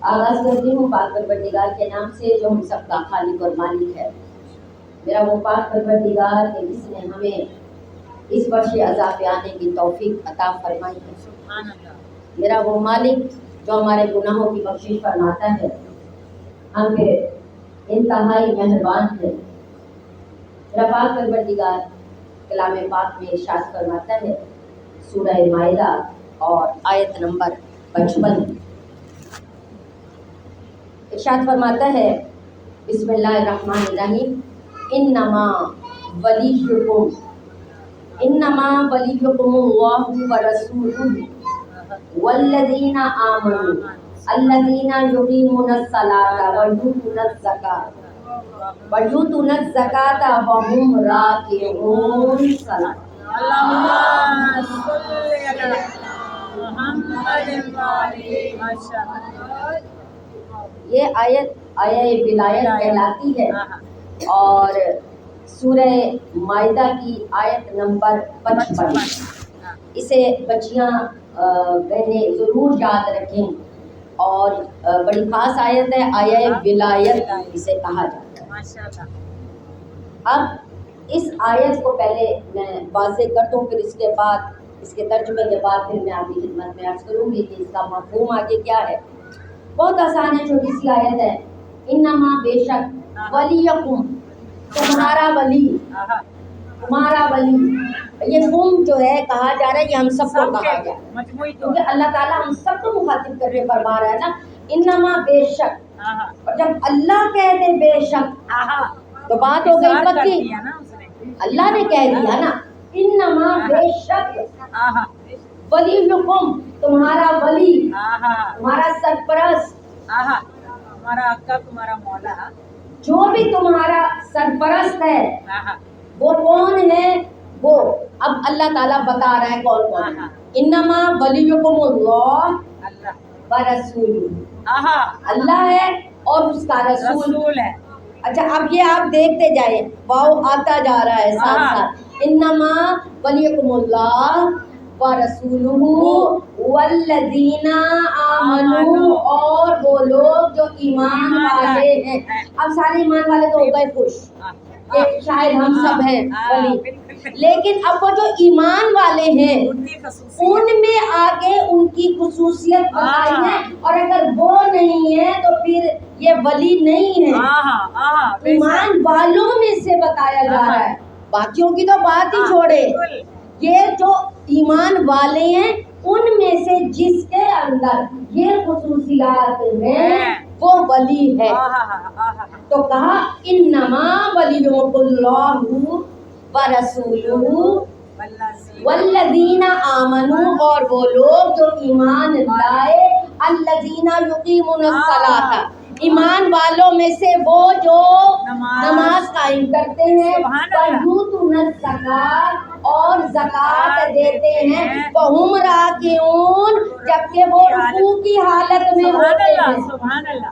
آغاز کرتی ہوں پاک پروردگار کے نام سے جو ہم سب کا خالق اور مالک ہے۔ میرا وہ پاک پروردگار ہے جس نے ہمیں اس ورش عذاب پہ آنے کی توفیق عطا فرمائی ہے۔ میرا وہ مالک جو ہمارے گناہوں کی بخشش فرماتا ہے، ہم پہ انتہائی مہربان ہے۔ میرا پاک پروردگار کلام پاک میں ارشاد فرماتا ہے، سورہ مائدہ اور آیت نمبر 55 ارشاد فرماتا ہے، بسم اللہ الرحمن الرحیم، انما ولیکم اللہ ورسولہ والذین آمنوا الذین یقیمون الصلاۃ ویؤتون الزکاۃ وهم راکعون۔ اللہم صلی علی محمد یہ آیت آیہ ولایت کہلاتی ہے اور سورہ مائدہ کی آیت نمبر 55۔ اسے بچیاں بہنیں ضرور یاد رکھیں اور بڑی خاص آیت ہے، آیہ ولایت اسے کہا جاتا ہے۔ اب اس آیت کو پہلے میں واضح کر دوں، پھر اس کے بعد اس کے ترجمے کے بعد پھر میں آپ کی خدمت میں عرض کروں گی کہ اس کا مفہوم آگے کیا ہے۔ بہت آسان ہے، چھوٹی سی آیت ہے، انما بے شک ولیکم تمہارا ولی، تمہارا ولی، یہ تم جو ہے کہا جا رہا ہے، یہ ہم سب کو کہا جا رہا ہے کیونکہ اللہ تعالیٰ ہم سب کو مخاطب کر کے فرما رہا ہے نا، انما بے شک، اور جب اللہ کہہ دے بے شک تو بات ہو گئی پکی، اللہ نے کہہ دیا نا، انما بے شک ولیکم تمہارا ولی، تمہارا سرپرست، تمہارا آقا، تمہارا مولا، جو بھی تمہارا سرپرست ہے وہ کون ہے؟ وہ اب اللہ تعالیٰ بتا رہا ہے کون کون ہے۔ انما ولیکم اللہ ورسولہ، اللہ ہے اور اس کا رسول ہے۔ اچھا اب یہ آپ دیکھتے جائیں، واو آتا جا رہا ہے ساتھ ساتھ، انما ولیکم اللہ ورسولہ والذین آمنوا، اور وہ لوگ جو ایمان والے ہیں۔ اب سارے ایمان والے تو ہو گئے خوش کہ شاید ہم سب ہیں ولی، لیکن اب وہ جو ایمان والے ہیں ان میں آگے ان کی خصوصیت بتائی ہے، اور اگر وہ نہیں ہے تو پھر یہ ولی نہیں ہے۔ ایمان والوں میں سے بتایا جا رہا ہے، باقیوں کی تو بات ہی چھوڑے، یہ جو ایمان والے ہیں ان میں سے جس کے اندر یہ خصوصیات ہیں وہ ولی ہے۔ تو کہا انما ولیکم اللہ ورسولہ والذین آمنوا، اور وہ لوگ جو ایمان لائے، الذین یقیمون الصلاۃ، ایمان والوں میں سے وہ جو نماز قائم کرتے ہیں، ویؤتون الزکاۃ، اور زکوٰۃ دیتے ہیں، وہم راکعون، جبکہ وہ رکوع کی حالت میں ہوتے ہیں۔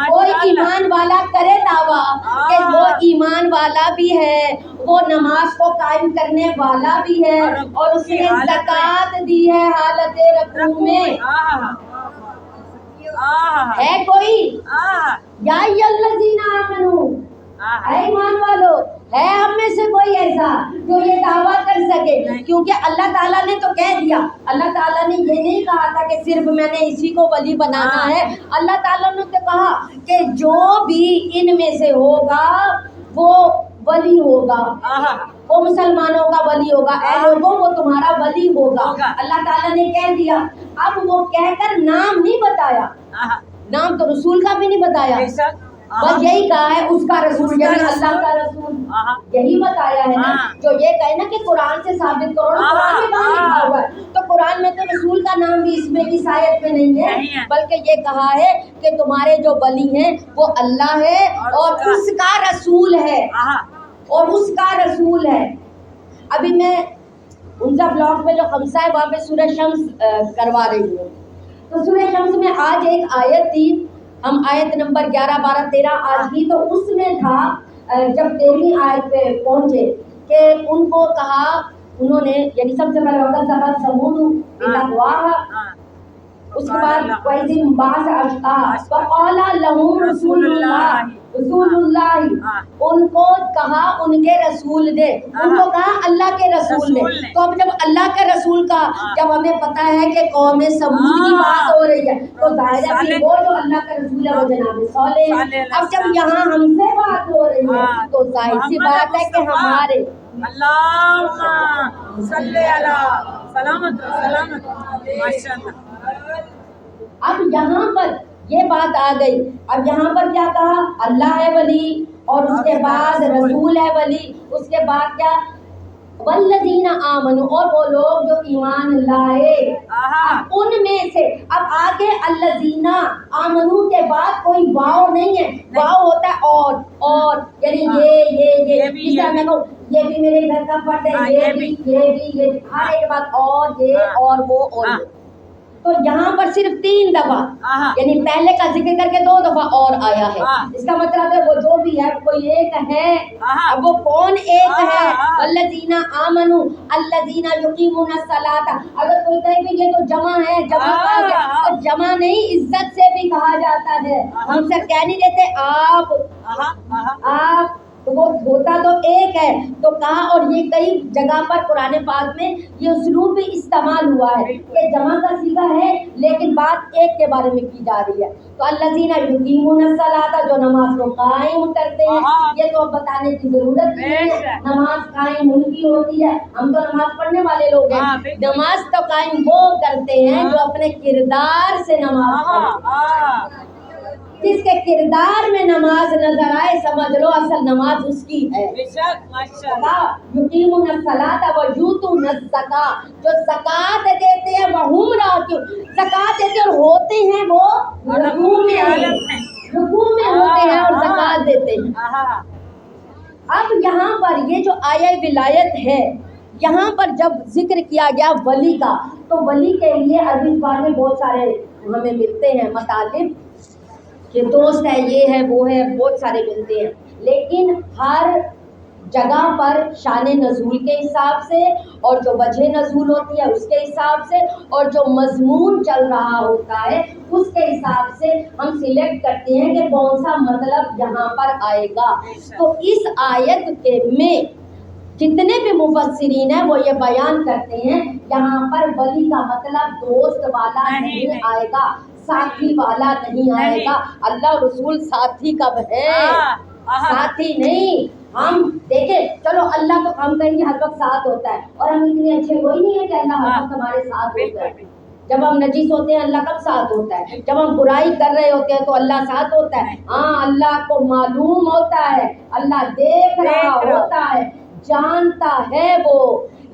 کوئی ایمان والا کرے دعویٰ کہ وہ ایمان والا بھی ہے، وہ نماز کو قائم کرنے والا بھی ہے، اور اس نے زکوٰۃ دی ہے حالت رکوع میں، ہے کوئی؟ یا ایھا الذین آمنوا، اے ایمان والو، ہے ہم میں سے کوئی ایسا جو یہ دعویٰ کر سکے؟ کیونکہ اللہ تعالیٰ نے تو کہہ دیا، اللہ تعالیٰ نے یہ نہیں کہا تھا کہ صرف میں نے اسی کو ولی بنانا ہے، اللہ تعالیٰ نے تو کہا کہ جو بھی ان میں سے ہوگا وہ ولی ہوگا، وہ مسلمانوں کا ولی ہوگا، اے لوگوں وہ تمہارا ولی ہوگا، اللہ تعالیٰ نے کہہ دیا۔ اب وہ کہہ کر نام نہیں بتایا، نام تو رسول کا بھی نہیں بتایا، بس یہی کہا ہے اس کا رسول، یعنی اللہ کا رسول، یہی بتایا ہے نا۔ جو یہ کہے نا کہ قرآن سے ثابت کرو، قرآن میں کہاں لکھا ہوا ہے؟ تو قرآن میں تو رسول کا نام بھی اس میں اس آیت میں نہیں ہے، بلکہ یہ کہا ہے کہ تمہارے جو ولی ہیں وہ اللہ ہے اور اس کا رسول ہے، اور اس کا رسول ہے۔ ابھی میں انزا بلاک میں جو خمسہ ہے وہاں پہ سورہ شمس کروا رہی ہوں، تو سورہ شمس میں آج ایک آیت تھی، ہم آیت نمبر 11 12 13 آج کی، تو اس میں تھا جب 13ویں آیت پہ پہنچے کہ ان کو کہا، انہوں نے یعنی سب سے پہلے وقت سمود بتقواہا، اس کے بعد وَإِذِ بَعَثَ أَشْقَاهُمْ وَقَالَ لَهُمْ رَسُولُ اللَّهِ ان کو کہا ان کے رسول نے، ان کو کہا اللہ کے رسول نے۔ تو اب جب اللہ کے رسول کا جب ہمیں پتا ہے کہ قوم سمود کی بات ہو رہی ہے تو ظاہر ہے کہ وہ جو اللہ کا رسول ہے وہ جناب صالح ہے۔ اب جب یہاں ہم سے بات ہو رہی ہے تو ظاہر سی بات ہے کہ ہمارے اللہم صلی علی سلامت ماشاءاللہ۔ اب یہاں پر یہ بات آ گئی، اب یہاں پر کیا کہا؟ اللہ ہے ولی، اور اس کے بعد رسول ہے ولی، اس کے بعد کیا؟ والذین آمنوا، اور وہ لوگ جو ایمان لائے۔ اب ان میں سے اب آگے الذین آمنوا کے بعد کوئی واو نہیں ہے، واو ہوتا ہے اور یعنی یہ جس طرح میں کہوں یہ بھی میرے گھر کا فرد ہے، یہ بھی ہر ایک بات اور یہ اور وہ اور یہ۔ تو یہاں پر صرف 3 دفعہ یعنی پہلے کا ذکر کر کے 2 دفعہ اور آیا ہے۔ اس کا مطلب ہے وہ جو بھی ہے کوئی ایک ہے۔ اب وہ کون ایک ہے؟ الذین آمنوا الذین یقیمون الصلاۃ۔ اگر کوئی کہے کہ یہ تو جمع ہے، جمع کہا گیا، اور جمع نہیں عزت سے بھی کہا جاتا ہے، ہم سے کہہ نہیں دیتے آپ تو وہ ہوتا تو ایک ہے تو کہا۔ اور یہ کئی جگہ پر قرآن پاک میں یہ اسلوب بھی استعمال ہوا ہے کہ جمع کا صیغہ ہے لیکن بات ایک کے بارے میں کی جا رہی ہے۔ تو الذین یقیمون الصلاۃ، جو نماز کو قائم کرتے ہیں، یہ تو بتانے کی ضرورت نہیں ہے، نماز قائم ان کی ہوتی ہے، ہم تو نماز پڑھنے والے لوگ ہیں۔ نماز تو قائم وہ کرتے ہیں جو اپنے کردار سے نماز پڑھتے ہیں۔ جس کے کردار میں نماز نظر آئے سمجھ لو اصل نماز اس کی ہے۔ یقیمون الصلاۃ ویؤتون الزکاۃ، جو زکوٰۃ دیتے ہیں وہم راکعون، زکوٰۃ دیتے اور ہوتے ہیں وہ رکوع میں ہوتے ہیں اور زکوٰۃ دیتے ہیں۔ اب یہاں پر یہ جو آیہ ولایت ہے، یہاں پر جب ذکر کیا گیا ولی کا، تو ولی کے لیے عربی زبان میں بہت سارے ہمیں ملتے ہیں مطالب کہ دوست ہے، یہ ہے، وہ ہے، بہت سارے ملتے ہیں، لیکن ہر جگہ پر شان نزول کے حساب سے اور جو وجہ نزول ہوتی ہے اس کے حساب سے اور جو مضمون چل رہا ہوتا ہے اس کے حساب سے ہم سلیکٹ کرتے ہیں کہ کون سا مطلب یہاں پر آئے گا۔ تو اس آیت کے میں جتنے بھی مفسرین ہیں وہ یہ بیان کرتے ہیں یہاں پر ولی کا مطلب دوست والا نہیں آئے گا، ساتھی والا نہیں آئے گا۔ اللہ رسول ساتھی کب ہے؟ ساتھی نہیں۔ ہم دیکھیں چلو اللہ تو ہم کہیں گے ہر وقت ساتھ ہوتا ہے، اور ہم اتنے اچھے وہی نہیں ہے کہ اللہ ہر وقت ہمارے ساتھ ہوتا ہے۔ جب ہم نجیس ہوتے ہیں اللہ کب ساتھ ہوتا ہے؟ جب ہم برائی کر رہے ہوتے ہیں تو اللہ ساتھ ہوتا ہے۔ ہاں اللہ کو معلوم ہوتا ہے، اللہ دیکھ رہا ہوتا ہے، جانتا ہے وہ،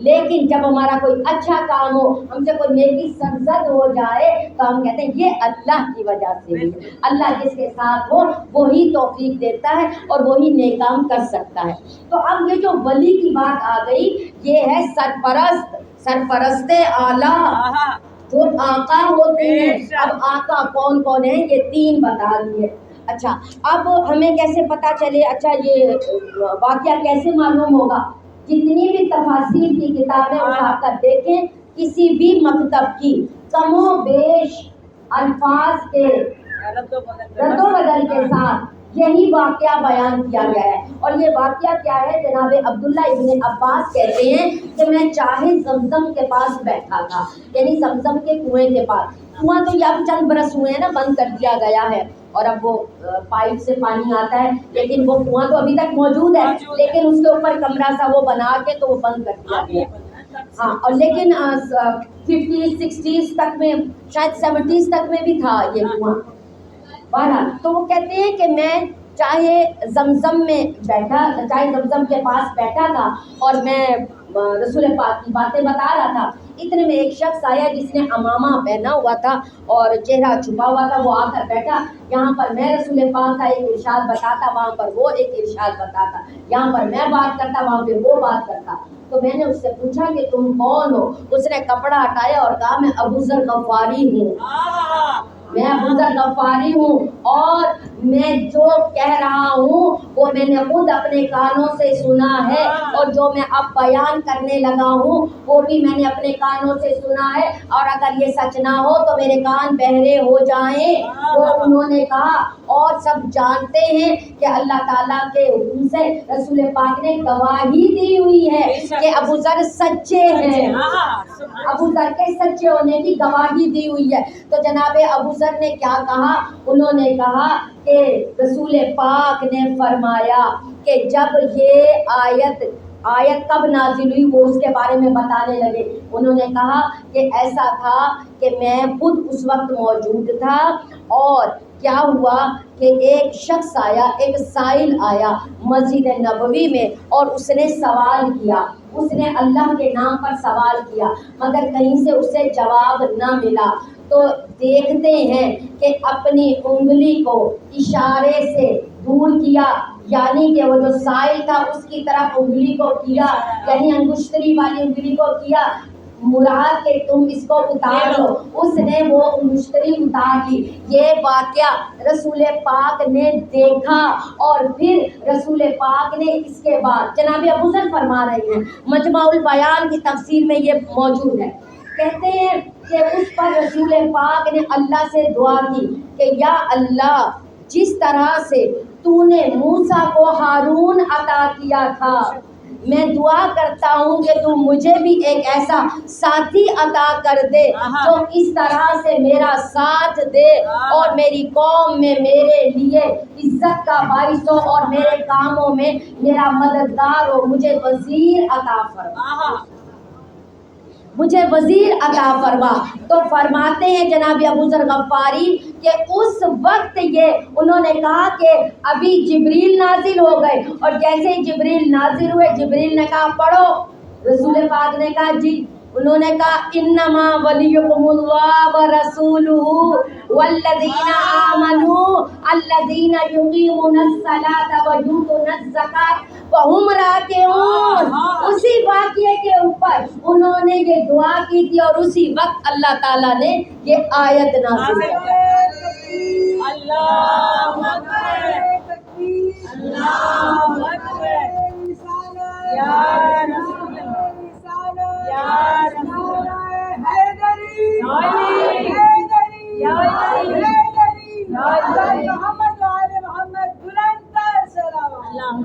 لیکن جب ہمارا کوئی اچھا کام ہو، ہم سے کوئی نیکی سرزد ہو جائے تو ہم کہتے ہیں یہ اللہ کی وجہ سے ہے۔ اللہ جس کے ساتھ ہو وہی توفیق دیتا ہے اور وہی نیک کام کر سکتا ہے۔ تو اب یہ جو ولی کی بات آ گئی یہ ہے سرپرست اعلیٰ جو آقا ہوتے ہیں۔ اب آقا کون کون ہیں یہ 3 بتا دیے۔ اچھا اب ہمیں کیسے پتا چلے؟ اچھا یہ واقعہ کیسے معلوم ہوگا؟ جتنی بھی تفاسیر کی کتابیں اٹھا کر دیکھیں، کسی بھی مکتب کی کم و بیش الفاظ کے رد و بدل کے ساتھ یہی واقعہ بیان کیا گیا ہے۔ اور یہ واقعہ کیا ہے؟ جناب عبداللہ ابن عباس کہتے ہیں کہ میں چاہے زمزم کے پاس بیٹھا تھا، یعنی زمزم کے کنویں کے پاس۔ کنواں تو اب چند برس ہوئے ہیں نا، بند کر دیا گیا ہے اور اب وہ پائپ سے پانی آتا ہے، لیکن وہ کنواں تو ابھی تک موجود ہے، لیکن اس کے اوپر کمرہ سا وہ بنا کے تو وہ بند کر دیا گیا۔ ہاں اور لیکن 50s 60s تک میں، شاید 70s تک میں بھی تھا یہ کنواں۔ بہرحال تو وہ کہتے ہیں کہ میں چاہے زمزم میں بیٹھا، چاہے زمزم کے پاس بیٹھا تھا اور میں رسول پاک کی باتیں بتا رہا تھا، اتنے میں ایک شخص آیا جس نے عمامہ پہنا ہوا تھا اور چہرہ چھپا ہوا تھا، وہ آ کر بیٹھا۔ یہاں پر میں رسول پاک کا ایک ارشاد بتاتا، وہاں پر وہ ایک ارشاد بتاتا، یہاں پر میں بات کرتا، وہاں پہ وہ بات کرتا۔ تو میں نے اس سے پوچھا کہ تم کون ہو؟ اس نے کپڑا ہٹایا اور کہا میں ابو ذر غفاری ہوں، میں ابو ذر غفاری ہوں اور میں جو کہہ رہا ہوں وہ میں نے خود اپنے کانوں سے سنا ہے، اور جو میں اب بیان کرنے لگا ہوں وہ بھی میں نے اپنے کانوں سے سنا ہے، اور اگر یہ سچ نہ ہو تو میرے کان بہرے ہو جائیں۔ وہ انہوں نے کہا اور سب جانتے ہیں کہ اللہ تعالیٰ کے حکم سے رسول پاک نے گواہی دی ہوئی ہے کہ ابو ذر سچے ہیں، ابو ذر کے سچے ہونے کی گواہی دی ہوئی ہے۔ تو جناب ابو ذر نے کیا کہا؟ انہوں نے کہا کہ رسول پاک نے فرمایا کہ جب یہ آیت کب نازل ہوئی وہ اس کے بارے میں بتانے لگے۔ انہوں نے کہا کہ ایسا تھا کہ میں خود اس وقت موجود تھا، اور کیا ہوا کہ ایک شخص آیا، ایک سائل آیا مسجد نبوی میں، اور اس نے سوال کیا، اس نے اللہ کے نام پر سوال کیا، مگر کہیں سے اسے جواب نہ ملا۔ تو دیکھتے ہیں کہ اپنی انگلی کو اشارے سے دور کیا، یعنی کہ وہ جو سائل تھا اس کی طرف انگلی کو کیا، یعنی انگشتری والی انگلی کو کیا، مراد کہ تم اس کو اتار لو۔ اس نے وہ انگشتری اتار لی۔ یہ واقعہ رسول پاک نے دیکھا، اور پھر رسول پاک نے اس کے بعد جناب ابو ذر فرما رہے ہیں، مجمع البیان کی تفسیر میں یہ موجود ہے، کہتے ہیں کہ اس پر رسول پاک نے اللہ سے دعا کی کہ یا اللہ، جس طرح سے تو نے موسیٰ کو ہارون عطا کیا تھا، میں دعا کرتا ہوں کہ تو مجھے بھی ایک ایسا ساتھی عطا کر دے جو اس طرح سے میرا ساتھ دے اور میری قوم میں میرے لیے عزت کا باعث ہو اور میرے کاموں میں میرا مددگار ہو۔ مجھے وزیر عطا فرما، مجھے وزیر عطا فرما۔ تو فرماتے ہیں جناب ابو ذر غفاری کہ اس وقت یہ انہوں نے کہا کہ ابھی جبریل نازل ہو گئے، اور جیسے ہی جبریل نازل ہوئے جبریل نے کہا پڑھو، رسول پاک نے کہا جی، انہوں نے کہا انما ولیکم اللہ ورسولہ والذین آمنوا الذین یقیمون الصلاۃ ویؤتون الزکاۃ وہم راکعون۔ اسی واقعے کے اوپر انہوں نے یہ دعا کی تھی، اور اسی وقت اللہ تعالیٰ نے یہ آیت نازل کی۔ اللہ اکبر، اللہ اکبر، یا رسول اللہ، یا رسول اللہ، حیدری، یا حیدری، محمد وآل محمد، بلندتر سلام۔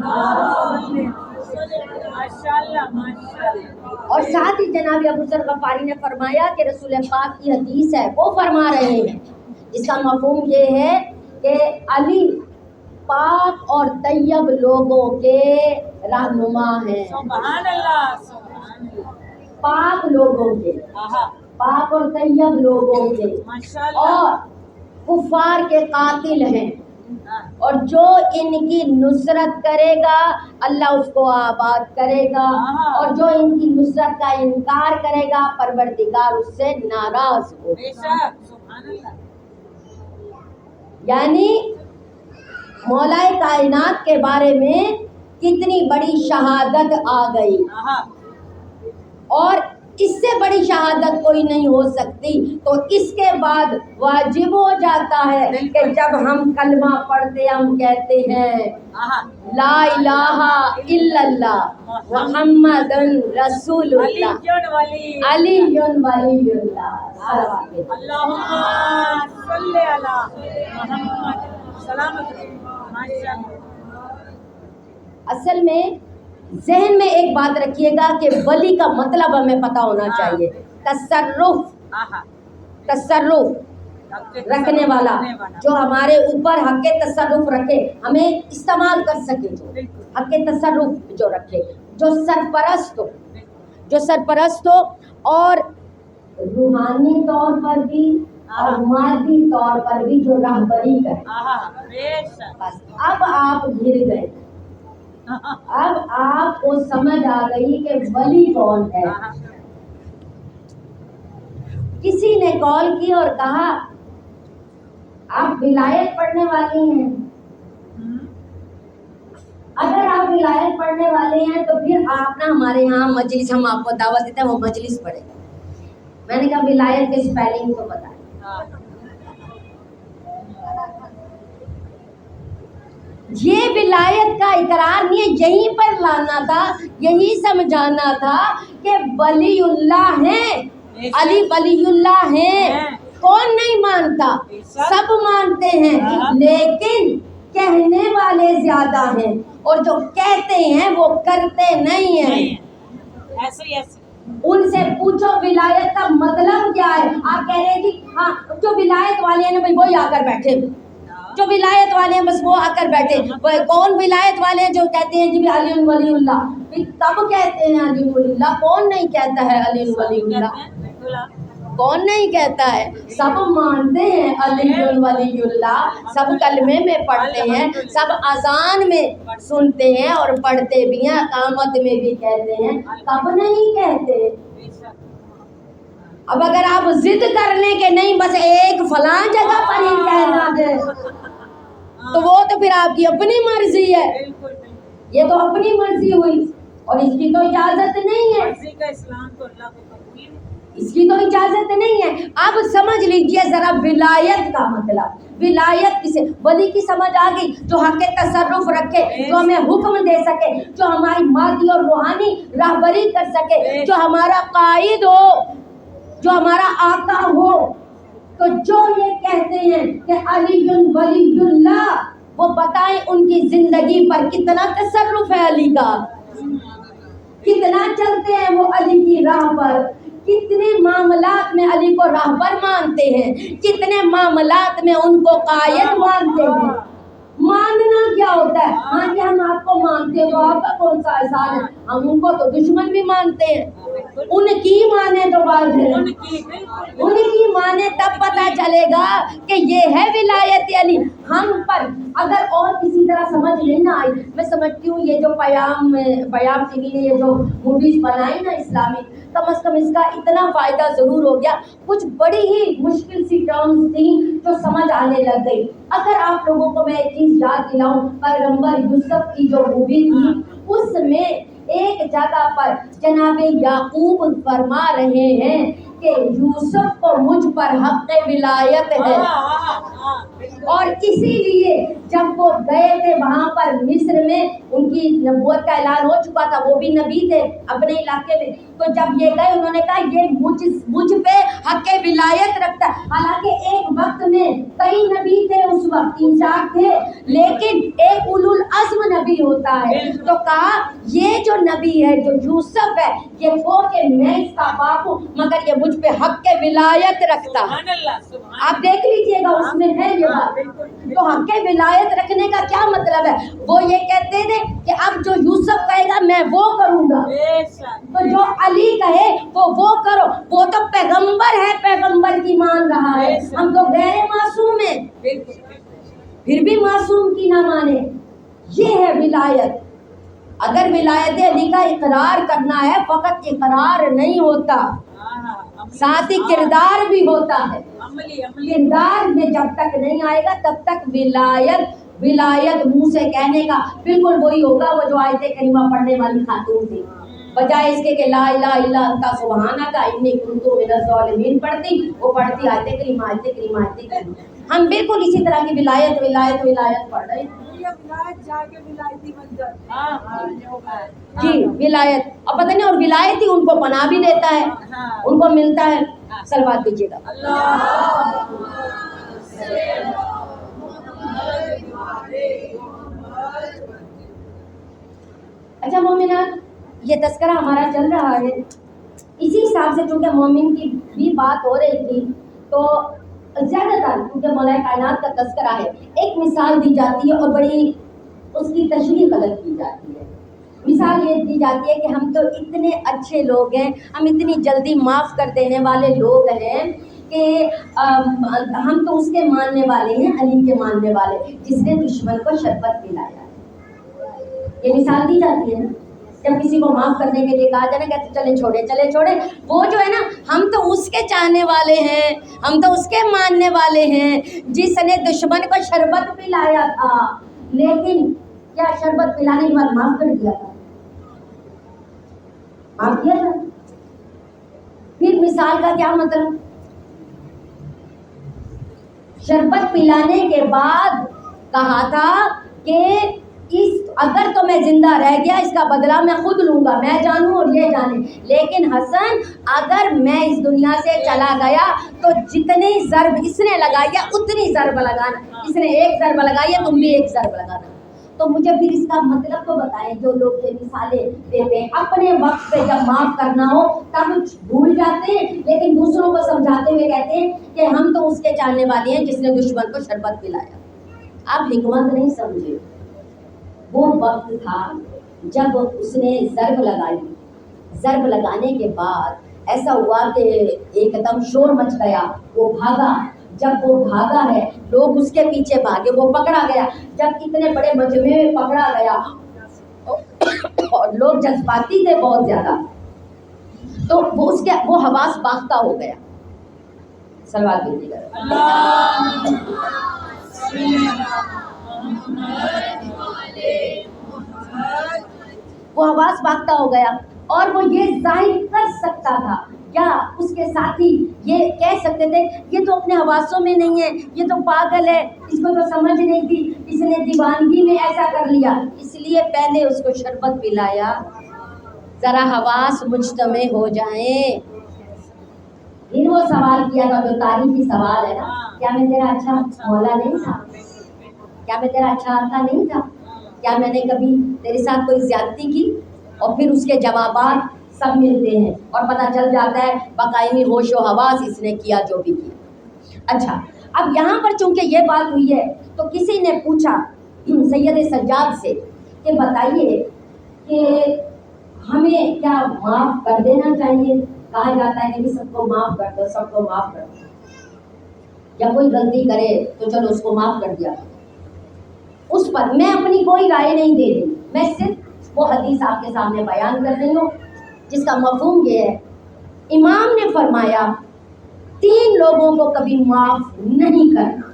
ماشاءاللہ ماشاءاللہ۔ اور ساتھ ہی جناب ابو ذر غفاری نے فرمایا کہ رسول پاک کی حدیث ہے، وہ فرما رہے ہیں، اس کا مفہوم یہ ہے کہ علی پاک اور طیب لوگوں کے رہنما ہیں۔ سبحان اللہ، سبحان اللہ، پاک لوگوں کے، پاک اور طیب لوگوں کے، ماشاءاللہ، اور کفار کے قاتل ہیں، اور جو ان کی نصرت کرے گا اللہ اس کو آباد کرے گا، اور جو ان کی نصرت کا انکار کرے گا پروردگار اس سے ناراض ہوگا۔ بے شک، سبحان اللہ، یعنی مولا کائنات کے بارے میں کتنی بڑی شہادت آ گئی، اور اس سے بڑی شہادت کوئی نہیں ہو سکتی۔ تو اس کے بعد واجب ہو جاتا ہے کہ جب ہم کلمہ پڑھتے ہم کہتے ہیں لا الہ الا اللہ محمد رسول اللہ علی ولی اللہ۔ اللہم صلی علی محمد، سلامت ماشاءاللہ۔ اصل میں ذہن میں ایک بات رکھیے گا کہ ولی کا مطلب ہمیں پتہ ہونا چاہیے، تصرف رکھنے والا، جو ہمارے اوپر حق تصرف رکھے، ہمیں استعمال کر سکے، جو حق تصرف جو رکھے، جو سرپرست ہو اور روحانی طور پر بھی اور مادی طور پر بھی جو رہبری کرے۔ بس اب آپ گر گئے، اب آپ کو سمجھ آ گئی کہ ولی کون ہے۔ کسی نے کال کی اور کہا آپ ولایت پڑھنے والی ہیں، اگر آپ ولایت پڑھنے والے ہیں تو پھر آپ نا ہمارے یہاں مجلس، ہم آپ کو دعوت دیتے ہیں، وہ مجلس پڑھے۔ میں نے کہا ولایت کے اسپیلنگ کو بتائیں۔ یہ ولایت کا اقرار نہیں ہے، یہیں پر لانا تھا، یہی سمجھانا تھا کہ ولی اللہ ہیں، علی ولی اللہ ہیں، کون نہیں مانتا، سب مانتے ہیں، لیکن کہنے والے زیادہ ہیں اور جو کہتے ہیں وہ کرتے نہیں ہیں۔ ایسے ایسے ان سے پوچھو ولایت کا مطلب کیا ہے، آپ کہہ رہے جی ہاں جو ولایت والے ہیں بھائی وہی آ کر بیٹھے، جو ولایت والے ہیں بس وہ آ کر بیٹھے۔ کون ولایت والے ہیں جو کہتے ہیں جی علی ولی اللہ، تب کہتے ہیں علی ولی اللہ، کون نہیں کہتا ہے علی ولی اللہ، کون نہیں کہتا ہے، سب مانتے ہیں علی ولی اللہ، سب کلمے میں پڑھتے ہیں، سب اذان میں سنتے ہیں اور پڑھتے بھی ہیں، اقامت میں بھی کہتے ہیں، تب نہیں کہتے۔ اب اگر آپ ضد کر لیں کہ نہیں بس ایک فلاں جگہ پر ہی کہنا ہے تو وہ تو پھر آپ کی اپنی مرضی ہے، یہ تو اپنی مرضی ہوئی اور اس کی تو اجازت نہیں ہے، اسلام تو اللہ کو قبول، اس کی تو اجازت نہیں ہے۔ اب سمجھ لیجئے ذرا ولایت کا مطلب، ولایت کسے، ولی کی سمجھ آ گئی، جو حق تصرف رکھے، جو ہمیں حکم دے سکے، جو ہماری مادی اور روحانی راہبری کر سکے، جو ہمارا قائد ہو، جو ہمارا آقا ہو۔ تو جو یہ کہتے ہیں کہ علی ولی اللہ، وہ بتائیں ان کی زندگی پر کتنا تصرف ہے علی کا، کتنا چلتے ہیں وہ علی کی راہ پر، کتنے معاملات میں علی کو راہبر مانتے ہیں، کتنے معاملات میں ان کو قائد مانتے ہیں۔ ماننا کیا ہوتا ہے، ہاں جی ہم آپ کو مانتے ہیں تو آپ کا کون سا احسان ہے، ہم ان کو تو دشمن بھی مانتے ہیں، ان کی مانے تو بات ہے، ان کی مانے تب پتہ چلے گا کہ یہ ہے ولایت علی۔ ہم پر اگر اور کسی طرح سمجھ نہیں نہ آئی، میں سمجھتی ہوں یہ جو پیام ٹی وی نے یہ جو موویز بنائی نا اسلامی، کم از کم اس کا اتنا فائدہ ضرور ہو گیا، کچھ بڑی ہی مشکل سی ٹرمز تھیں جو سمجھ آنے لگ گئی۔ اگر آپ لوگوں کو میں ایک چیز یاد دلاؤں، پیغمبر یوسف کی جو مووی تھی اس میں ایک جگہ پر جناب یعقوب فرما رہے ہیں کہ یوسف کو مجھ پر حق ولایت ہے، اور اسی لیے جب وہ گئے تھے وہاں پر مصر میں، ان کی نبوت کا اعلان ہو چکا تھا، وہ بھی نبی تھے اپنے علاقے میں، تو جب یہ گئے انہوں نے کہا یہ مجھ پہ حق ولایت رکھتا ہے، حالانکہ ایک وقت میں کئی نبی تھے، اس وقت 3-4 تھے، لیکن ایک اولو العزم نبی ہوتا ہے، تو کہا یہ جو نبی ہے جو یوسف ہے، یہ وہ کہ میں اس کا باپ ہوں مگر یہ مجھ پہ حق ولایت رکھتا ہے۔ آپ دیکھ لیجئے گا اس میں ہے یہ بات۔ تو حق ولایت رکھنے کا کیا مطلب ہے، وہ یہ کہتے تھے کہ اب جو یوسف کہے گا میں وہ کروں گا، تو جو علی کہے وہ کرو، وہ تو پیغمبر ہے، پیغمبر کی مان رہا ہے، ہم تو غیر معصوم ہیں، پھر بھی معصوم کی نہ مانے، یہ ہے ولایت۔ اگر ولایت علی کا اقرار کرنا ہے، فقط اقرار نہیں ہوتا، ساتھ ہی کردار بھی ہوتا ہے، کردار میں جب تک نہیں آئے گا تب تک ولایت منہ سے کہنے کا بالکل وہی ہوگا وہ جو آیت کریمہ پڑھنے والی خاتون تھی، بجائے اس کے کہ لا الہ الا انت سبحانک انی کنت من الظالمین پڑھتی، وہ پڑھتی آیت کریمہ آیت کریمہ آیت کریمہ۔ ہم بالکل اسی طرح کی ولایت پڑھ رہے ہیں، جی ولایت، اب پتہ نہیں، اور ولایت ہی ان کو پناہ بھی دیتا ہے، ان کو ملتا ہے۔ صلوات دیجیے گا۔ اچھا مومنات، یہ تذکرہ ہمارا چل رہا ہے، اسی حساب سے چونکہ مومن کی بھی بات ہو رہی تھی تو زیادہ تر کیونکہ مولا کائنات کا تذکرہ ہے، ایک مثال دی جاتی ہے اور بڑی اس کی تشریح غلط کی جاتی ہے۔ مثال یہ دی جاتی ہے کہ ہم تو اتنے اچھے لوگ ہیں، ہم اتنی جلدی معاف کر دینے والے لوگ ہیں کہ ہم تو اس کے ماننے والے ہیں، علی کے ماننے والے جس نے دشمن کو شربت پلایا۔ یہ مثال دی جاتی ہے نا، جب کسی کو معاف کرنے کے لیے کہا جائے نا کہ چلے چھوڑے، وہ جو ہے نا ہم تو اس کے چاہنے والے ہیں، ہم تو اس کے ماننے والے ہیں جس نے دشمن کو شربت پلایا تھا، لیکن کیا شربت پلانے کے بعد معاف کر دیا تھا؟ معاف کیا تھا؟ پھر مثال کا کیا مطلب؟ شربت پلانے کے بعد کہا تھا کہ اگر تو میں زندہ رہ گیا اس کا بدلہ میں خود لوں گا، میں جانوں اور یہ جانے، لیکن حسن اگر میں اس دنیا سے چلا گیا تو جتنی ضرب اس نے لگائی ہے اتنی ضرب لگانا، اس نے ایک ضرب لگائی ہے تم بھی ایک ضرب لگانا۔ تو مجھے پھر اس کا مطلب تو بتائیں، جو لوگ یہ مثالیں دیتے ہیں اپنے وقت پہ جب معاف کرنا ہو تب بھول جاتے ہیں، لیکن دوسروں کو سمجھاتے ہوئے کہتے ہیں کہ ہم تو اس کے چاہنے والے ہیں جس نے دشمن کو شربت پلایا۔ آپ حکمت نہیں سمجھے، وہ وقت تھا جب اس نے ضرب لگائی، ضرب لگانے کے بعد ایسا ہوا کہ ایک دم شور مچ گیا، وہ بھاگا، جب وہ بھاگا ہے لوگ اس کے پیچھے بھاگے، وہ پکڑا گیا، جب اتنے بڑے مجمع میں پکڑا گیا اور لوگ جذباتی تھے بہت زیادہ، تو وہ حواس باختہ ہو گیا۔ صلوات بھیجیے گا۔ وہ حواس باختہ ہو گیا اور وہ یہ ظاہر کر سکتا تھا، یا اس کے ساتھی یہ کہہ سکتے تھے یہ تو اپنے حواسوں میں نہیں ہے، یہ تو پاگل ہے، اس کو تو سمجھ نہیں تھی، اس نے دیوانگی میں ایسا کر لیا، اس لیے پہلے اس کو شربت پلایا ذرا حواس مجتمع ہو جائیں۔ پھر وہ سوال کیا تھا جو تاریخی سوال ہے نا، کیا میں تیرا اچھا مولا نہیں تھا؟ کیا میں تیرا اچھا آقا نہیں تھا؟ کیا میں نے کبھی تیرے ساتھ کوئی زیادتی کی؟ اور پھر اس کے جوابات سب ملتے ہیں اور پتہ چل جاتا ہے بقائمی ہوش و حواس اس نے کیا جو بھی کیا۔ اچھا، اب یہاں پر چونکہ یہ بات ہوئی ہے تو کسی نے پوچھا سید سجاد سے کہ بتائیے کہ ہمیں کیا معاف کر دینا چاہیے؟ کہا جاتا ہے کہ سب کو معاف کر دو، سب کو معاف کر دو، یا کوئی غلطی کرے تو چلو اس کو معاف کر دیا۔ اس پر میں اپنی کوئی رائے نہیں دے رہی، میں صرف وہ حدیث آپ کے سامنے بیان کر رہی ہوں جس کا مفہوم یہ ہے، امام نے فرمایا 3 لوگوں کو کبھی معاف نہیں کرنا۔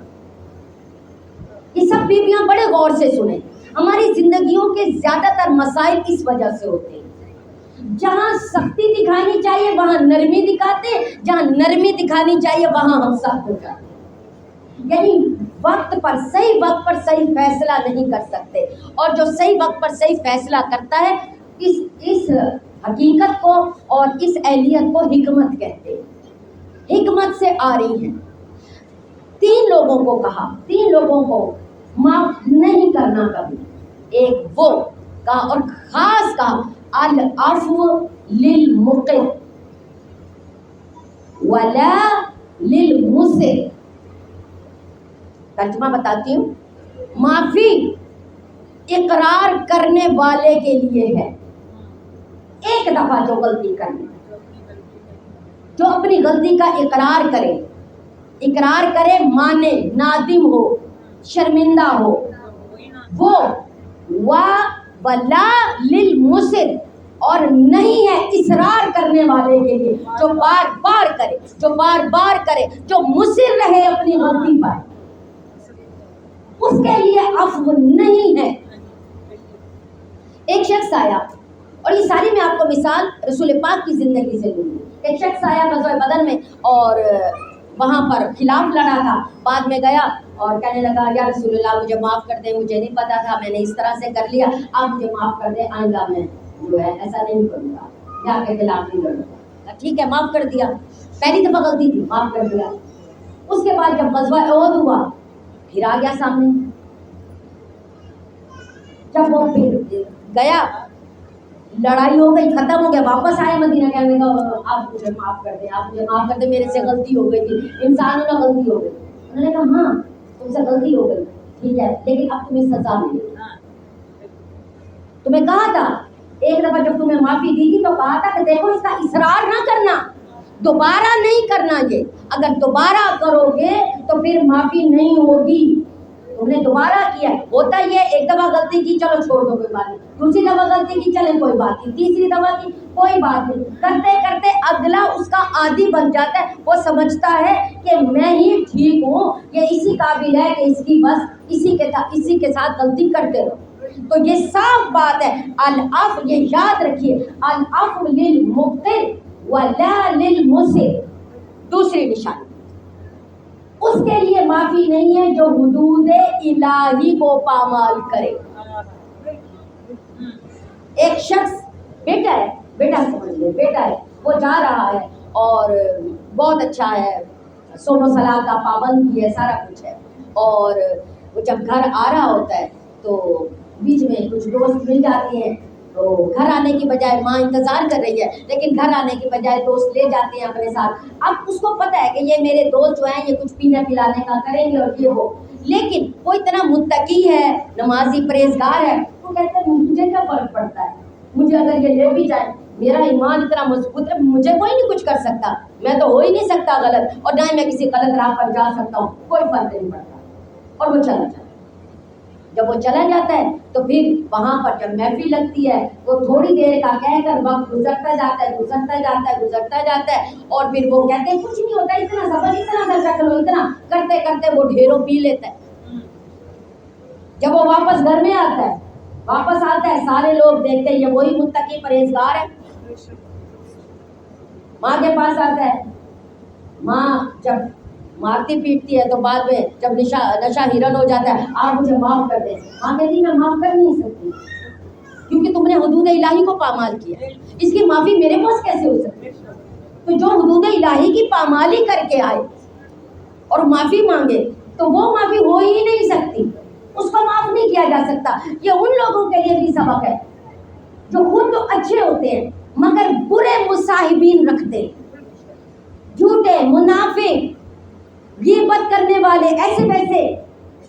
یہ سب بیویاں بڑے غور سے سنیں، ہماری زندگیوں کے زیادہ تر مسائل اس وجہ سے ہوتے ہیں، جہاں سختی دکھانی چاہیے وہاں نرمی دکھاتے، جہاں نرمی دکھانی چاہیے وہاں ہم سخت ہو جاتے، یعنی وقت پر صحیح فیصلہ نہیں کر سکتے، اور جو صحیح وقت پر صحیح فیصلہ کرتا ہے اس حقیقت کو اور اس اہلیت کو حکمت کہتے ہیں، حکمت سے آ رہی ہیں۔ 3 لوگوں کو کہا، 3 لوگوں کو معاف نہیں کرنا کبھی، ایک وہ کہا اور خاص کہا العفو للمقر ولا للمسر۔ ترجمہ بتاتی ہوں، معافی اقرار کرنے والے کے لیے ہے، ایک دفعہ جو غلطی کرنے، جو اپنی غلطی کا اقرار کرے، مانے، نادم ہو، شرمندہ ہو، وہ ولا للمصر، اور نہیں ہے اصرار کرنے والے کے لیے، جو بار بار کرے، جو مصر رہے اپنی غلطی پر، اس کے لیے عفو نہیں ہے۔ ایک شخص آیا، اور یہ ساری میں آپ کو مثال رسول پاک کی زندگی سے لوں گی۔ ایک شخص آیا غزوہ بدر میں اور وہاں پر خلاف لڑا تھا، بعد میں گیا اور کہنے لگا یا رسول اللہ مجھے معاف کر دیں، مجھے نہیں پتا تھا، میں نے اس طرح سے کر لیا، آپ مجھے معاف کر دیں، آئندہ میں جو ہے ایسا نہیں کروں گا، یا آپ کے خلاف نہیں لڑوں گا۔ ٹھیک ہے، معاف کر دیا، پہلی دفعہ غلطی تھی، معاف کر دیا۔ اس کے بعد جب غزوہ احد ہوا پھر آ گیا سامنے، جب وہ پھر گیا، لڑائی ہو گئی، ختم ہو گیا، واپس آئے مدینہ، کہنے لگا آپ مجھے معاف کر دیں، آپ مجھے معاف کر دیں، میرے سے غلطی ہو گئی تھی، انسانوں نے غلطی ہو گئی۔ انہوں نے کہا ہاں تم سے غلطی ہو گئی، ٹھیک ہے، لیکن اب تمہیں سزا ملے گی۔ تمہیں کہا تھا ایک دفعہ جب تمہیں معافی دی تھی تو کہا تھا کہ دیکھو اس کا اصرار نہ کرنا، دوبارہ نہیں کرنا، یہ اگر دوبارہ کرو گے تو پھر معافی نہیں ہوگی۔ تم نے دوبارہ کیا، ہوتا یہ ایک دفعہ غلطی کی چلو چھوڑ دو کوئی بات نہیں، دوسری دفعہ غلطی کی چلے کوئی بات نہیں، تیسری دفعہ کی کوئی بات نہیں، کرتے کرتے اگلا اس کا عادی بن جاتا ہے، وہ سمجھتا ہے کہ میں ہی ٹھیک ہوں، یہ اسی قابل ہے کہ اس کی بس اسی کے ساتھ غلطی کرتے رہو۔ تو یہ صاف بات ہے، العفو، یہ یاد رکھیے، العفو للمقر ولا للمسر۔ دوسری نشانی اس کے لیے معافی نہیں ہے جو حدود الہی کو پامال کرے. ایک شخص بیٹا ہے، بیٹا سمجھ لے، بیٹا ہے، وہ جا رہا ہے اور بہت اچھا ہے، سون و صلاح کا پابند بھی ہے، سارا کچھ ہے، اور وہ جب گھر آ رہا ہوتا ہے تو بیچ میں کچھ دوست مل جاتے ہیں، تو گھر آنے کی بجائے ماں انتظار کر رہی ہے، لیکن گھر آنے کی بجائے دوست لے جاتے ہیں اپنے ساتھ. اب اس کو پتہ ہے کہ یہ میرے دوست جو ہیں یہ کچھ پینے پلانے کا کریں گے اور یہ ہو، لیکن وہ اتنا متقی ہے، نمازی پرہیزگار ہے، وہ کہتے ہیں مجھے کیا فرق پڑتا ہے، مجھے اگر یہ لے بھی جائیں، میرا ایمان اتنا مضبوط ہے، مجھے کوئی نہیں کچھ کر سکتا، میں تو ہو ہی نہیں سکتا غلط، اور نہ ہی میں کسی غلط راہ پر جا سکتا ہوں، کوئی فرق نہیں پڑتا. اور وہ چلا جاتا ہے. جب وہ چلا جاتا ہے تو پھر وہاں پر جب محفل لگتی ہے وہ تھوڑی دیر کا کہہ کر وقت گزرتا جاتا ہے، گزرتا جاتا ہے، گزرتا جاتا ہے، اور پھر وہ کہتے ہیں کچھ نہیں ہوتا، اتنا صبر، اتنا سا چکھ لو، اتنا کرتے کرتے وہ ڈھیروں پی لیتا ہے. جب وہ واپس گھر میں آتا ہے، واپس آتا ہے، سارے لوگ دیکھتے ہیں یہ وہی متقی پرہیزگار ہے. ماں کے پاس آتا ہے، ماں جب مارتی پیٹتی ہے تو بعد میں جب نشہ ہرن ہو جاتا ہے، آپ مجھے معاف کر دیں. ماں کہتی میں معاف کر نہیں سکتی کیونکہ تم نے حدود الہی کو پامال کیا، اس کی معافی میرے پاس کیسے ہو سکتی؟ تو جو حدود الہی کی پامالی کر کے آئے اور معافی مانگے تو وہ معافی ہو ہی نہیں سکتی، اس کو معاف نہیں کیا جا سکتا. یہ ان لوگوں کے لیے بھی سبق ہے جو خود تو اچھے ہوتے ہیں مگر برے مصاحبین رکھتے، جھوٹے، منافق، غیبت کرنے والے، ایسے ویسے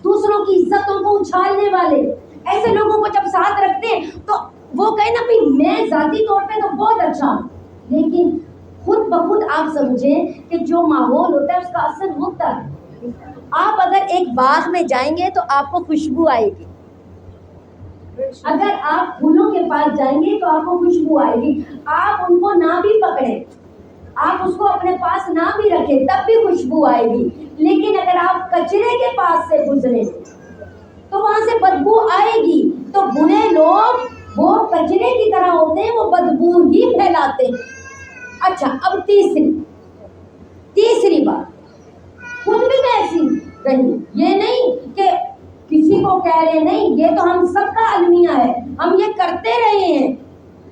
دوسروں کی عزتوں کو اچھالنے والے، ایسے لوگوں کو جب ساتھ رکھتے ہیں تو وہ کہیں نا بھائی میں ذاتی طور پہ تو بہت اچھا ہوں، لیکن خود بخود آپ سمجھیں کہ جو ماحول ہوتا ہے اس کا اثر ہوتا ہے. آپ اگر ایک باغ میں جائیں گے تو آپ کو خوشبو آئے گی، اگر آپ پھولوں کے پاس جائیں گے تو آپ کو خوشبو آئے گی، آپ ان کو نہ بھی پکڑیں، آپ اس کو اپنے پاس نہ بھی رکھیں تب بھی خوشبو آئے گی. لیکن اگر آپ کچرے کے پاس سے گزریں تو وہاں سے بدبو آئے گی. تو برے لوگ وہ کچرے کی طرح ہوتے ہیں، وہ بدبو ہی پھیلاتے ہیں. اچھا، اب تیسری بات، خود بھی میں ایسی رہی، یہ نہیں کہ کسی کو کہہ رہے نہیں، یہ تو ہم سب کا المیہ ہے، ہم یہ کرتے رہے ہیں،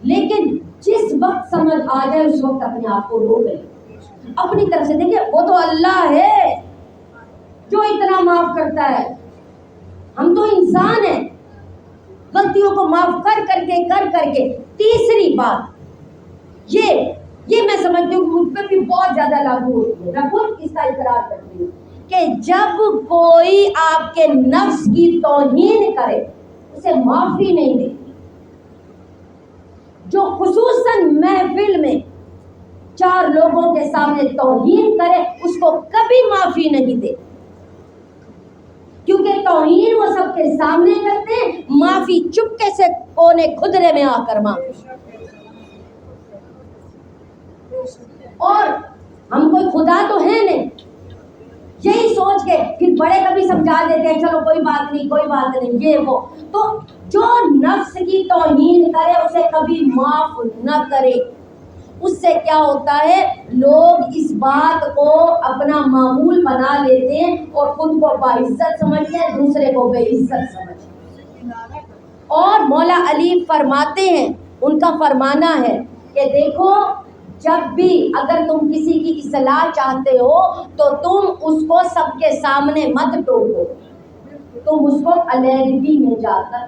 لیکن جس وقت سمجھ آ جائے اس وقت اپنے آپ کو روک لیں، اپنی طرف سے دیکھیں وہ تو اللہ ہے جو اتنا معاف کرتا ہے، ہم تو انسان ہیں، غلطیوں کو معاف کر کے. تیسری بات یہ میں سمجھتی ہوں کہ مجھ پہ بھی بہت زیادہ لاگو ہوتی ہے، میں خود اس کا اقرار کرتی ہوں کہ جب کوئی آپ کے نفس کی توہین کرے اسے معافی نہیں دے. جو خصوصاً محفل میں 4 لوگوں کے سامنے توہین کرے اس کو کبھی معافی نہیں دے، کیونکہ توہین وہ سب کے سامنے کرتے ہیں، معافی چپکے سے کونے خدرے میں آ کر مانگتے. اور ہم کوئی خدا تو ہے نہیں، یہی سوچ کے پھر بڑے کبھی سمجھا دیتے ہیں چلو کوئی بات نہیں یہ وہ. تو جو نفس کی توہین کرے اسے کبھی معاف نہ کرے. اس سے کیا ہوتا ہے، لوگ اس بات کو اپنا معمول بنا لیتے ہیں اور خود کو باعزت سمجھتے ہیں، دوسرے کو بے عزت سمجھتے ہیں. اور مولا علی فرماتے ہیں، ان کا فرمانا ہے کہ دیکھو جب بھی اگر تم کسی کی اصلاح چاہتے ہو تو تم اس کو سب کے سامنے مت ٹوکو، تم اس کو علیحدگی میں جا کر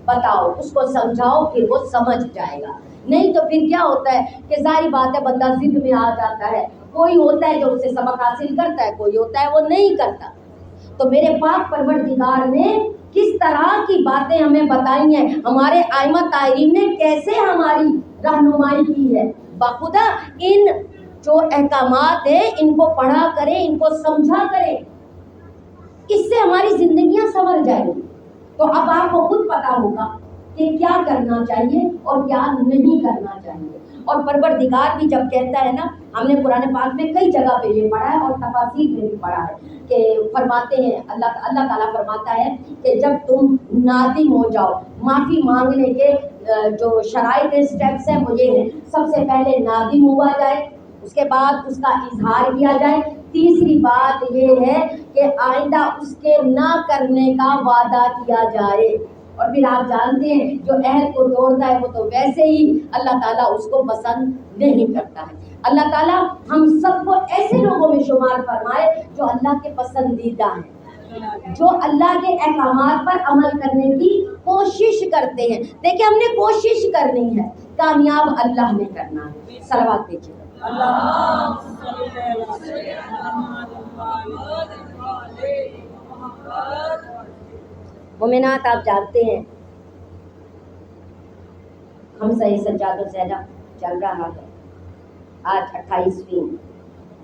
بتاؤ، اس کو سمجھاؤ، پھر وہ سمجھ جائے گا. نہیں تو پھر کیا ہوتا ہے کہ ظاہر بات ہے بندہ ضد میں آ جاتا ہے، کوئی ہوتا ہے جو اس سے سبق حاصل کرتا ہے، کوئی ہوتا ہے وہ نہیں کرتا. تو میرے پاک پروردگار نے کس طرح کی باتیں ہمیں بتائی ہیں، ہمارے ائمہ طاہرین نے کیسے ہماری رہنمائی کی ہے. باخدا ان جو احکامات ہیں ان کو پڑھا کریں، ان کو سمجھا کریں، اس سے ہماری زندگیاں سنور جائیں گی. تو اب آپ کو خود پتا ہوگا کہ کیا کرنا چاہیے اور کیا نہیں کرنا چاہیے. اور پروردگار بھی جب کہتا ہے نا، ہم نے قرآن پاک میں کئی جگہ پہ یہ پڑھا ہے اور تفاسیر میں بھی پڑھا ہے کہ فرماتے ہیں اللہ تعالیٰ فرماتا ہے کہ جب تم نادم ہو جاؤ، معافی مانگنے کے جو شرائط اسٹیپس ہیں وہ یہ ہیں، سب سے پہلے نادم ہوا جائے، اس کے بعد اس کا اظہار کیا جائے، تیسری بات یہ ہے کہ آئندہ اس کے نہ کرنے کا وعدہ کیا جائے. اور پھر آپ جانتے ہیں جو عہد کو توڑتا ہے وہ تو ویسے ہی اللہ تعالیٰ اس کو پسند نہیں کرتا ہے. اللہ تعالیٰ ہم سب کو ایسے لوگوں میں شمار فرمائے جو اللہ کے پسندیدہ ہیں، جو اللہ کے احکامات پر عمل کرنے کی کوشش کرتے ہیں. دیکھیں ہم نے کوشش کرنی ہے، کامیاب اللہ نے کرنا ہے. صلوات دیجیے. مومنات آپ جانتے ہیں خمسہ سجاد الزہرہ چل رہا ہے. آج 28ویں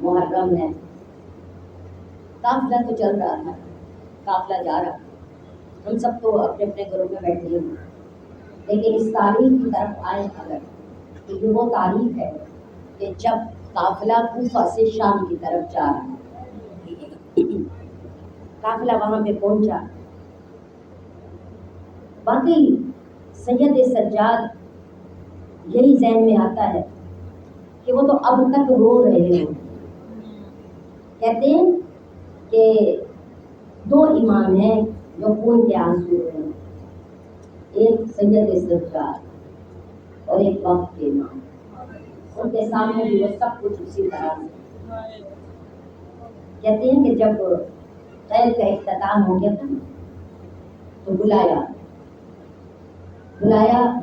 محرم ہے. قافلہ تو چل رہا تھا، قافلہ جا رہا. ہم سب تو اپنے اپنے گھروں میں بیٹھے ہیں، لیکن اس تاریخ کی طرف آئے اگر تو یہ وہ تاریخ ہے کہ جب قافلہ کوفہ سے شام کی طرف جا رہا ہے. قافلہ وہاں پہ پہنچا. باقی سید سجاد یہی ذہن میں آتا ہے کہ وہ تو اب تک رو رہے ہیں. کہتے ہیں کہ 2 امام ہیں جو خون کے آنسو ہیں، ایک سید سجاد اور ایک وقت کے امام. ان کے سامنے بھی وہ سب کچھ اسی طرح سے. کہتے ہیں کہ جب قید کا اختتام ہو گیا تھا تو بلایا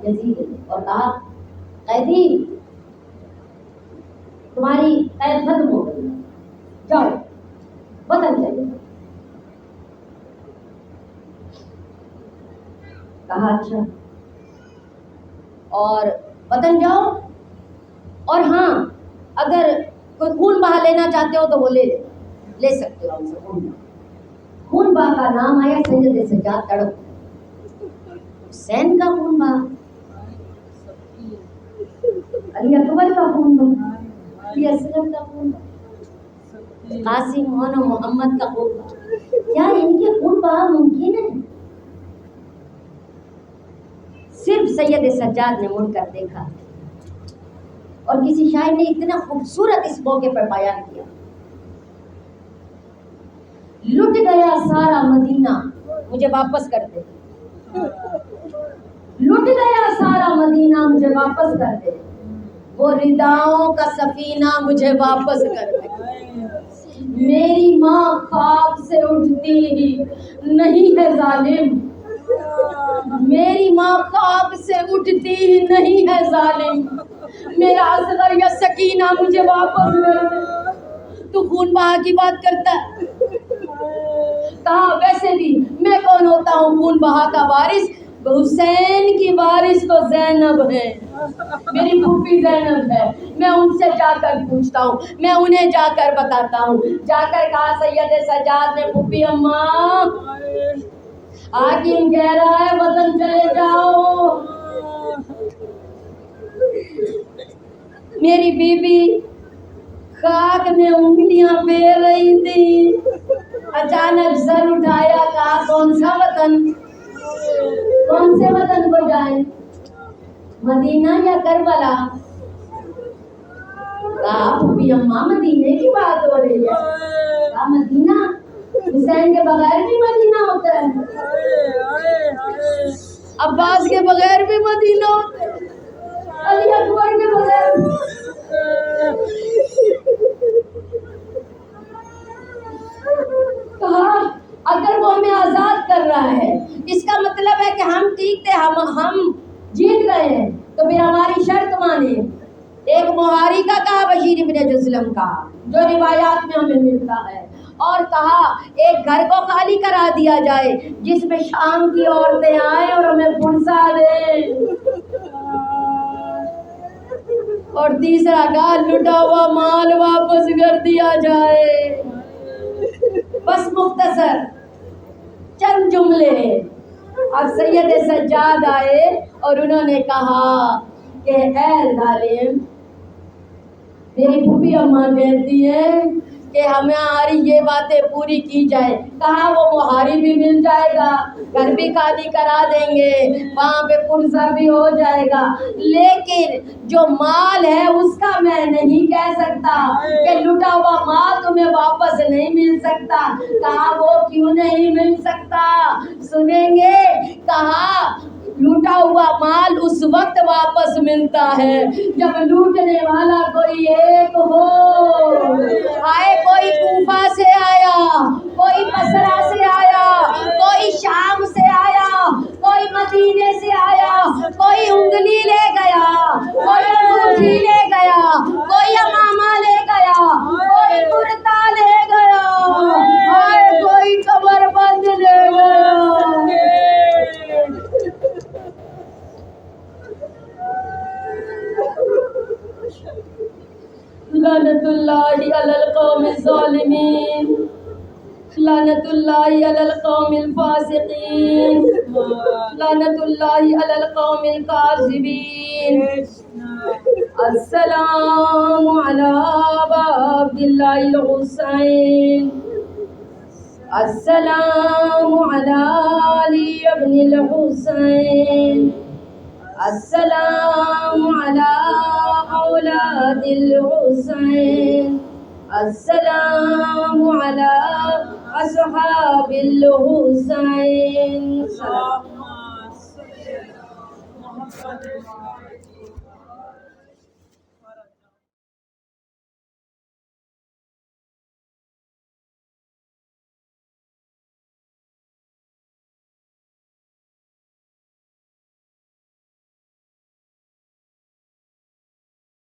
یزید اور کہا قیدی تمہاری قید ختم ہو گئی، جاؤ وطن چلے. کہا اچھا اور وطن جاؤ، اور ہاں اگر کوئی خون بہا لینا چاہتے ہو تو وہ لے سکتے ہو ہم سے. خون بہا کا نام آیا سید سجاد تڑپ. حسین کا خون بہا، علی اکبر کا خون بہا، علی اصغر کا خون بہا، قاسم و محمد کا خون بہا. کیا ان کے خون بہا ممکن ہے؟ صرف سید سجاد نے مڑ کر دیکھا. اور کسی شاعر نے اتنا خوبصورت اس موقع پر بیان کیا، لٹ گیا سارا مدینہ مجھے واپس کر دے، لٹ گیا سارا مدینہ مجھے واپس کر دے، وہ رداؤں کا سفینہ مجھے واپس کر دے. میری ماں خواب سے اٹھتی ہی نہیں ہے ظالم، میری ماں خواب سے اٹھتی ہی نہیں ہے ظالم، میرا اصغر یا سکینہ مجھے واپس کر دے. تو خون بہا کی بات کرتا ہے. کہا ویسے بھی میں کون ہوتا ہوں خون بہا کا وارث؟ حسین کی وارث تو زینب ہے، میری پھوپھی زینب ہے. میں ان سے جا کر پوچھتا ہوں، میں انہیں جا کر بتاتا ہوں. جا کر کہا سید سجاد نے پھوپھی اماں حاکم کہہ رہا ہے وطن چلے جاؤ. میری بیوی خاک میں انگلیاں پھیر رہی تھی، اچانک سر اٹھایا، کہا کون سا وطن، کون سے وطن کو جائیں، مدینہ یا کربلا؟ کہا پھوپھی اماں مدینے کی بات ہو رہی ہے. کہا مدینہ، حسین کے بغیر بھی مدینہ ہوتا ہے، عباس کے بغیر بھی مدینہ ہوتا ہے، علی اکبر کے بغیر. کہا اگر وہ ہمیں آزاد کر رہا ہے اس کا مطلب ہے کہ ہم ٹھیک تھے، ہم جیت گئے ہیں، تو پھر ہماری شرط مانے. ایک محاری کا کہا بشیر ابن جسلم کا جو روایات میں ہمیں ملتا ہے، اور کہا ایک گھر کو خالی کرا دیا جائے جس میں شام کی عورتیں آئیں اور ہمیں پھنسا دیں، اور تیسرا کہا لٹا ہوا مال واپس کر دیا جائے. بس مختصر چند جملے. اب سید سجاد آئے اور انہوں نے کہا کہ اے ظالم، میری پھوپھی اماں کہتی ہے کہ ہماری یہ باتیں پوری کی جائے. کہا وہ مہاری بھی مل جائے گا, گھر بھی خالی کرا دیں گے, وہاں پہ پرزہ بھی ہو جائے گا, لیکن جو مال ہے اس کا میں نہیں کہہ سکتا کہ لٹا ہوا مال تمہیں واپس نہیں مل سکتا. کہا وہ کیوں نہیں مل سکتا, سنیں گے. کہا لوٹا ہوا مال اس وقت واپس ملتا ہے جب لوٹنے والا کوئی ایک ہو. آئے کوئی کوفہ سے آیا, کوئی بصرہ سے آیا, کوئی شام سے آیا, کوئی مدینے سے آیا, کوئی انگلی لے گیا, کوئی انگوٹھی لے گیا, کوئی امامہ لے گیا, کوئی کرتا لے گیا, آئے کوئی کمر بند لے گیا. لعنت اللہ علی القوم الظالمین, لعنت اللہ علی القوم الفاسقین, لعنت اللہ علی القوم الکاذبین. السلام علی عبد اللہ الحسین, السلام علی علی ابن الحسین, السلام علی اولاد الحسین, السلام علی اصحاب الحسین. اللهم صل على محمد